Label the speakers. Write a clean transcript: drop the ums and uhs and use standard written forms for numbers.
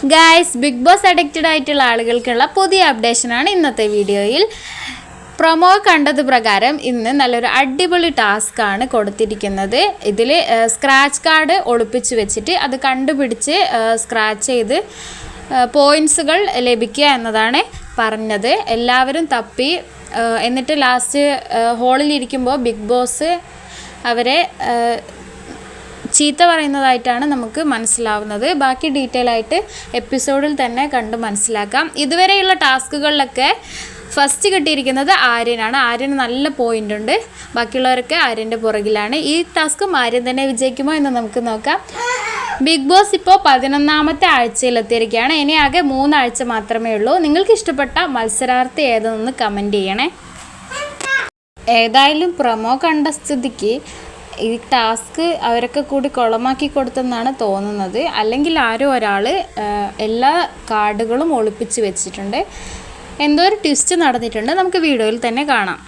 Speaker 1: Guys, big boss addicted ആയിട്ടുള്ള ആളുകൾക്കുള്ള പുതിയ അപ്ഡേഷനാണ് ഇന്നത്തെ വീഡിയോയിൽ. പ്രൊമോ കണ്ടത് പ്രകാരം ഇന്ന് നല്ലൊരു അടിപൊളി ടാസ്ക്കാണ് കൊടുത്തിരിക്കുന്നത്. ഇതിൽ സ്ക്രാച്ച് കാർഡ് ഒളിപ്പിച്ച് വെച്ചിട്ട് അത് കണ്ടുപിടിച്ച് സ്ക്രാച്ച് ചെയ്ത് പോയിൻറ്റ്സുകൾ ലഭിക്കുക എന്നതാണ് പറഞ്ഞത്. എല്ലാവരും തപ്പി എന്നിട്ട് ലാസ്റ്റ് ഹോളിലിരിക്കുമ്പോൾ ബിഗ് ബോസ് അവരെ ചീത്ത പറയുന്നതായിട്ടാണ് നമുക്ക് മനസ്സിലാവുന്നത്. ബാക്കി ഡീറ്റെയിൽ ആയിട്ട് എപ്പിസോഡിൽ തന്നെ കണ്ട് മനസ്സിലാക്കാം. ഇതുവരെയുള്ള ടാസ്കുകളിലൊക്കെ ഫസ്റ്റ് കിട്ടിയിരിക്കുന്നത് ആര്യനാണ്. ആര്യന് നല്ല പോയിൻ്റ് ഉണ്ട്, ബാക്കിയുള്ളവരൊക്കെ ആര്യൻ്റെ പുറകിലാണ്. ഈ ടാസ്കും ആര്യൻ തന്നെ വിജയിക്കുമോ എന്ന് നമുക്ക് നോക്കാം. ബിഗ് ബോസ് ഇപ്പോൾ 11ാമത്തെ ആഴ്ചയിലെത്തിയിരിക്കുകയാണ്. ഇനി ആകെ 3 ആഴ്ച മാത്രമേ ഉള്ളൂ. നിങ്ങൾക്ക് ഇഷ്ടപ്പെട്ട മത്സരാർത്ഥി ഏതെന്ന് കമൻറ്റ് ചെയ്യണേ. ഏതായാലും പ്രൊമോ കണ്ട സ്ഥിതിക്ക് ഈ ടാസ്ക് അവരൊക്കെ കൂടി കുളമാക്കി കൊടുത്തെന്നാണ് തോന്നുന്നത്. അല്ലെങ്കിൽ ആരോ ഒരാൾ എല്ലാ കാർഡുകളും ഒളിപ്പിച്ച് വെച്ചിട്ടുണ്ട്. എന്തോ ഒരു ട്വിസ്റ്റ് നടന്നിട്ടുണ്ട്. നമുക്ക് വീഡിയോയിൽ തന്നെ കാണാം.